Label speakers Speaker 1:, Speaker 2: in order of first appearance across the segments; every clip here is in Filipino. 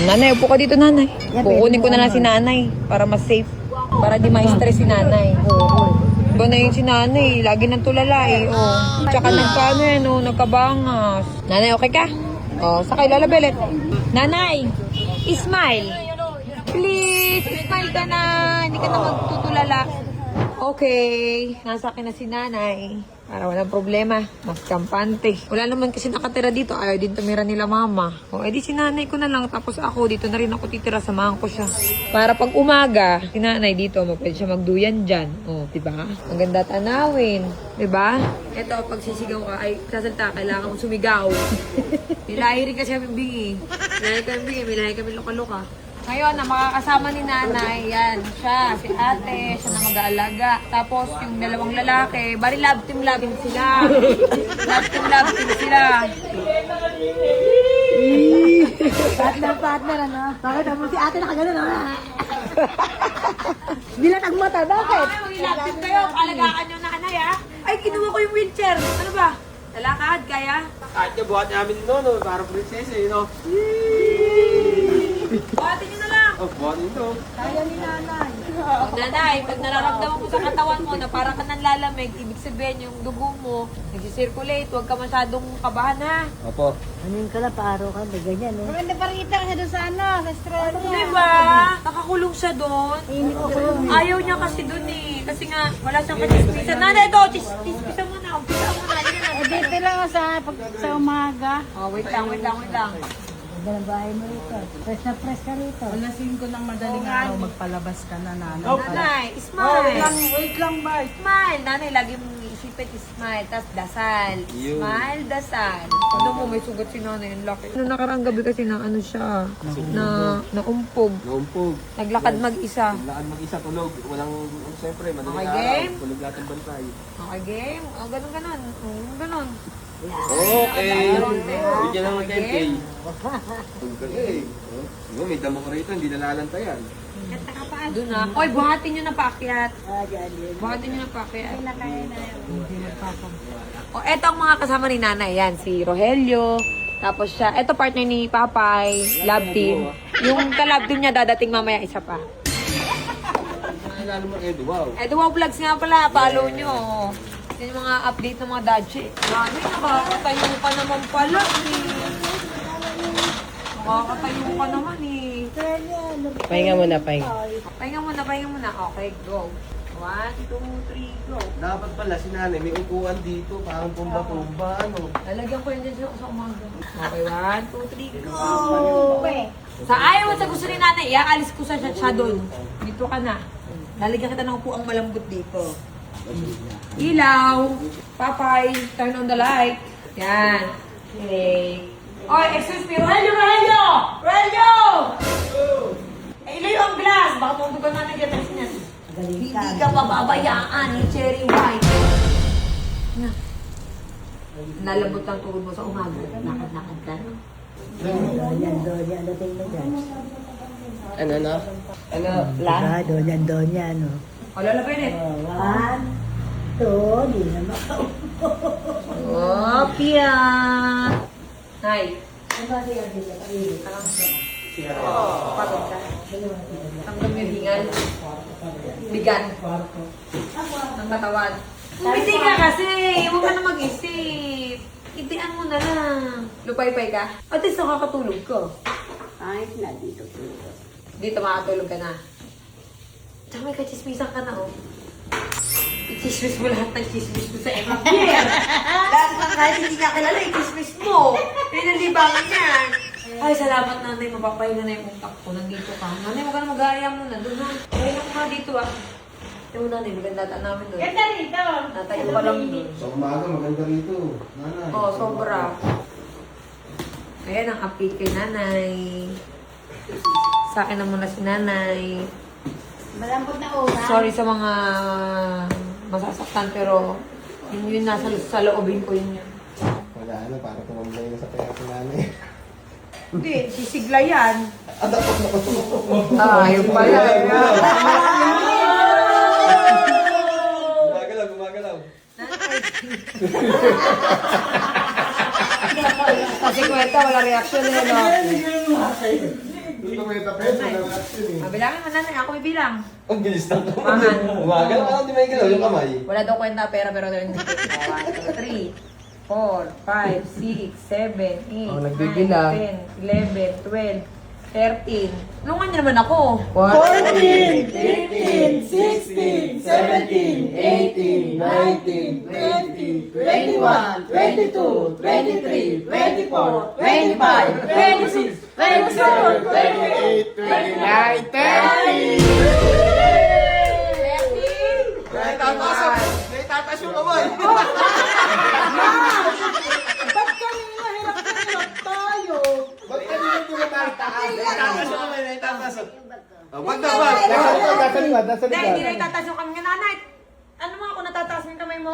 Speaker 1: Nanay, upo ka dito, nanay. Kukunin ko na lang si nanay para mas safe. Para di ma-stress si nanay. Iba na yung si nanay. Lagi nang tulala eh. Oh. Tsaka nagkano yan, oh, nagkabangas. Nanay, okay ka? Oh, sakay lalabelet. Nanay, smile. Please, smile ka na. Hindi ka na magtutulala. Okay. Nasa akin na si nanay. Para walang problema. Mas kampante. Wala naman kasi nakatira dito. Ayaw din tumira nila mama. O, edi si nanay ko na lang. Tapos ako, dito na rin ako titira. Samahan ko siya. Para pag umaga, si nanay dito, pwede siya magduyan dyan. O, diba? Ang ganda tanawin. Diba? Ito, pag sisigaw ka, ay, sasalta, kailangan mo sumigaw. Milahi rin kasi kami bingi. Milahi kami bingi. Milahi kami luka-luka. Ngayon, na makakasama ni nanay, yan, siya, si ate, siya na mag-aalaga. Tapos, yung dalawang lalaki, bari love team sila. Love team sila.
Speaker 2: Partner, ano? Bakit mo si ate nakagano na? Bilang mata, bakit?
Speaker 1: Ay, love team kayo, alagaan yung nanay, ha? Ay, kinuha ko yung wheelchair. Ano ba? Lalakad, kaya?
Speaker 3: Kahit nga buhat namin no, parang prinsesa eh, no?
Speaker 1: Buhatin nyo na lang.
Speaker 3: Oh, buhat nito.
Speaker 2: Kaya ni nanay.
Speaker 1: Nanay, pag nararamdaman mo sa katawan mo na parang ka nanlalamig, ibig sabihin yung dugo mo, nagsisirculate, huwag ka masyadong kabahan, ha?
Speaker 3: Opo.
Speaker 2: Anin ka na, paaro ka, may ganyan, no? Maganda pa rin siya doon sa ano, sa Australia.
Speaker 1: Diba? Nakakulong siya doon. Ayaw niya kasi doon eh. Kasi nga, wala siyang kachismisan. Nanay, ito, chismisan mo na. Umpisa mo na.
Speaker 2: Dito lang sa umaga.
Speaker 1: Oh, wait lang.
Speaker 2: Ganda ng bahay mo rito. Fresh na fresh ka rito.
Speaker 4: Alasing ko ng madaling araw, magpalabas ka na, nanay.
Speaker 1: Nanay, smile.
Speaker 4: Wait lang ba?
Speaker 1: Smile. Nanay, lagi mong iisipin, smile. Tapos dasal.
Speaker 3: Yun.
Speaker 1: Smile, dasal. Ano mo, may sugat si nanay. Ang laki. Noong nakaraang gabi kasi na ano siya, na naumpog.
Speaker 3: Naumpog.
Speaker 1: Naglakad mag-isa.
Speaker 3: Laan mag-isa, tulog. Walang, siyempre, madaling
Speaker 1: Okay,
Speaker 3: araw.
Speaker 1: game?
Speaker 3: Tulog lahat ng bantay.
Speaker 1: Okay, game. O, ganun. O, ganun.
Speaker 3: Okay. Bigyan lang ng 10K.
Speaker 1: Okay.
Speaker 3: Tulog ka na eh. Oh, diba, may damo ko rito, hindi nalalantayan.
Speaker 1: Doon na. Oy, buhatin nyo na paakyat.
Speaker 2: Dyan.
Speaker 1: Buhatin nyo na paakyat.
Speaker 2: Kaya na yun.
Speaker 1: O, eto ang mga kasama ni nanay. Yan, si Rogelio. Tapos siya, eto partner ni Papay, love team. Yung ka-love team niya dadating mamaya isa pa.
Speaker 3: Lalo mo, Edo, wow.
Speaker 1: Eto, wow vlogs nga pala. Follow nyo. Yan yung mga update ng mga dadji. Nanay, nakakatayo ka naman pala eh. Nakakatayo ka naman eh.
Speaker 4: Pahinga muna, pahinga.
Speaker 1: Pahinga muna. Okay, go. 1, 2, 3, go.
Speaker 3: Dapat pala si nanay, may upuan dito, parang tumba-tumba, ano.
Speaker 1: Lalagyan ko yun dyan sa umaga. Okay, 1, 2, 3, go! Sa ayaw at sa gusto ni nanay, iaalis ko siya doon. Dito ka na. Lalagyan kita ng upuang malambot dito. Ilaw. Papay, turn on the light. Yan. Okay. Oh, excuse me. Rogelio! Ilayo ang glass. Baka tutugan natin dyan. Hindi ka pababayaan ni Cherry White. Na. Nalabot ang tuhod mo sa umaga. Lakad-lakad ka.
Speaker 2: Donyan, dating mo dyan.
Speaker 3: Ano, no? Ano,
Speaker 2: Donyan, no?
Speaker 1: O, lalabay na.
Speaker 2: 1, 2, di na makaupo.
Speaker 1: Oh, Pia! Hi.
Speaker 2: Ano ba siya dito?
Speaker 1: Pagod ka. Tanggal mo yung hingal. Bigan. Ang katawan. Umiti ka kasi. Huwag ka na mag-isip. Itian mo na lang. Lupay-pay ka? At least nakakatulog ka.
Speaker 2: Ay, na dito.
Speaker 1: Dito makatulog ka na. Tsaka may kachismisan ka na, oh. I-chismis mo lahat ng chismis mo sa MFB. Lahat ng kahit hindi ka kilala, i-chismis mo. Pinalibangan yan. Ay, salamat nanay. Mapapahinga na yung utak ko. Nandito ka. Nanay, huwag ka na mag-aaya muna. Doon na. Pahinga ko nga dito, ah. Ito mo nanay, maganda namin doon.
Speaker 2: Ganda rito.
Speaker 1: Natayo pa lang doon.
Speaker 3: Sa umaga, maganda rito. Nanay.
Speaker 1: Oo, sobra. Ayan ang update kay nanay. Sa akin na muna si nanay.
Speaker 2: Malambot na ulan.
Speaker 1: Sorry sa mga masasaktan pero yun nasa sa loobin ko yun.
Speaker 3: Wala, ano, para tumamblay na sa pera si nanay.
Speaker 1: Hindi, sisigla yan. Ayun pala.
Speaker 3: Gumagalaw.
Speaker 1: Kasi kwenta, wala reaksyon eh, no? Mabilangin mo nanay, ako may bilang.
Speaker 3: Ang bilis lang naman.
Speaker 1: Paman.
Speaker 3: Umagal ka lang, di may galaw yung kamay.
Speaker 1: Wala daw kwenta pera pero hindi. 1, 2, 3, 4, 5, 6, 7, 8,
Speaker 4: Oh, nagbibilang.
Speaker 1: 9, 10, 11, 12, 13. Tulungan niyo naman ako.
Speaker 4: 14, 15, 16, 17, 18, 19, 20, 21, 22, 23, 24, 25, 26, 27, 28, 29, 30!
Speaker 3: Tataas yung kamay.
Speaker 4: Ba't kanina hirap na hirap tayo?
Speaker 3: Ba't kanina hindi mo taas? Tataas yung kamay, tataas. Wag na, wag.
Speaker 1: Hindi, hindi na itataas yung kami nga nanay. Ano mo ako natataas ng kamay mo?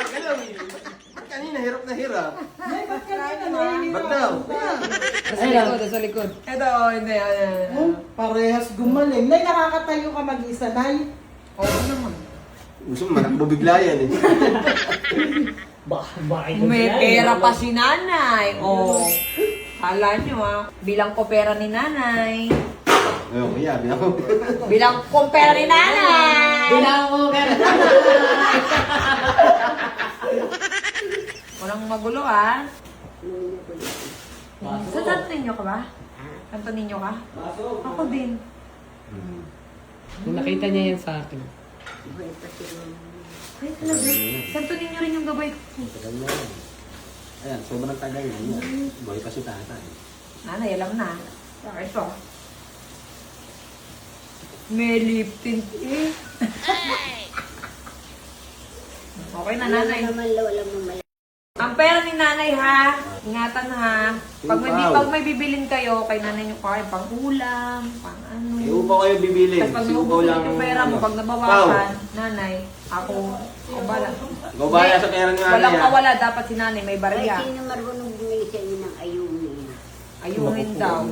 Speaker 3: Galaw eh. Ba't kanina hirap na hirap?
Speaker 4: Ay, ba't kanina nahihirap?
Speaker 3: Ba't daw?
Speaker 1: Sa likod. Ito, hindi.
Speaker 4: Parehas gumaling. Nay, nakakatayo ka mag-isa, Nay.
Speaker 1: Oo naman.
Speaker 3: Gusto mo, manakbo bigla yan eh.
Speaker 1: May pera pa si nanay. Oh. Kala nyo bilang ko pera ni nanay.
Speaker 3: Ayun, kaya, binako.
Speaker 1: Bilang ko pera ni nanay.
Speaker 4: ko ka na.
Speaker 1: Walang magulo Sa santo ninyo ka ba? Santo ninyo ka? Ako din.
Speaker 4: Kung nakita niya yan sa akin.
Speaker 1: Ay, talaga. Santo ninyo rin yung gabay ko.
Speaker 3: Ayan, sobrang tagal na yun. Boy pa si tatay.
Speaker 1: Nanay, alam na. Ito. May lip tint eh. Okay na, nanay. Ang pera ni nanay ha, ingatan ha. Pag may bibilin kayo, kay nanay nyo kayo, pang ulam, pang ano.
Speaker 3: Eh, upaw kayo bibili.
Speaker 1: Tapos pag
Speaker 3: Kasi upaw
Speaker 1: naubos
Speaker 3: lang.
Speaker 1: yung pera mo, pag nabawasan, nanay, ako bala.
Speaker 3: Ikaw bala sa pera ni nanay,
Speaker 1: Walang
Speaker 3: ha?
Speaker 1: kawala, dapat si nanay may
Speaker 2: Ay,
Speaker 1: barya.
Speaker 2: sino marunong bumili sa inyo ng ayunin?
Speaker 1: Ayunin daw.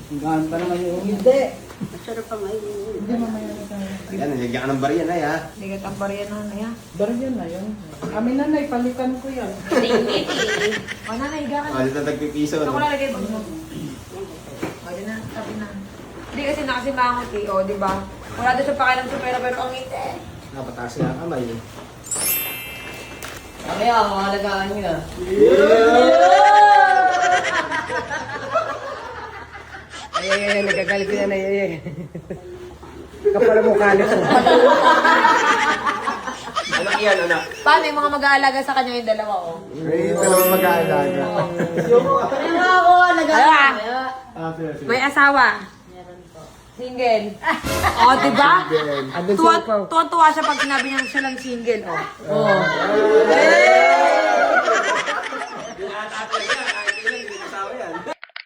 Speaker 4: Gaan pa naman yung... Hindi.
Speaker 2: Masarap ang ayunin.
Speaker 4: Hindi mamaya na tayo.
Speaker 3: Ayan, nagyan ka ng bariya na ha.
Speaker 1: Bigat ang barya nanay ha.
Speaker 4: Baryan na yun. Amin na, Nay, palitan ko yan.
Speaker 1: O nanay, higa ka
Speaker 3: Ah,
Speaker 1: na.
Speaker 3: dito tagpipiso.
Speaker 1: Ito ko
Speaker 3: No?
Speaker 1: lalagay bag mo. O, di na, tabi na. Hindi kasi nakasimangot eh, o, di ba? Wala doon sa pakialam sa pera, pero ang ngiti.
Speaker 3: Napataas nga ang kamay eh.
Speaker 4: Kaya, makalagaan nyo na. Ay, nagagalit ko yan, ay. Kapal mo kalit ko.
Speaker 3: Anak yan, anak.
Speaker 1: Paano yung mga mag-aalaga sa kanya yung dalawa, o?
Speaker 3: May dalawang mag-aalaga.
Speaker 1: May asawa. Single. O, di ba? Tuwa-tuwa siya pag sinabi niya siya lang single, o.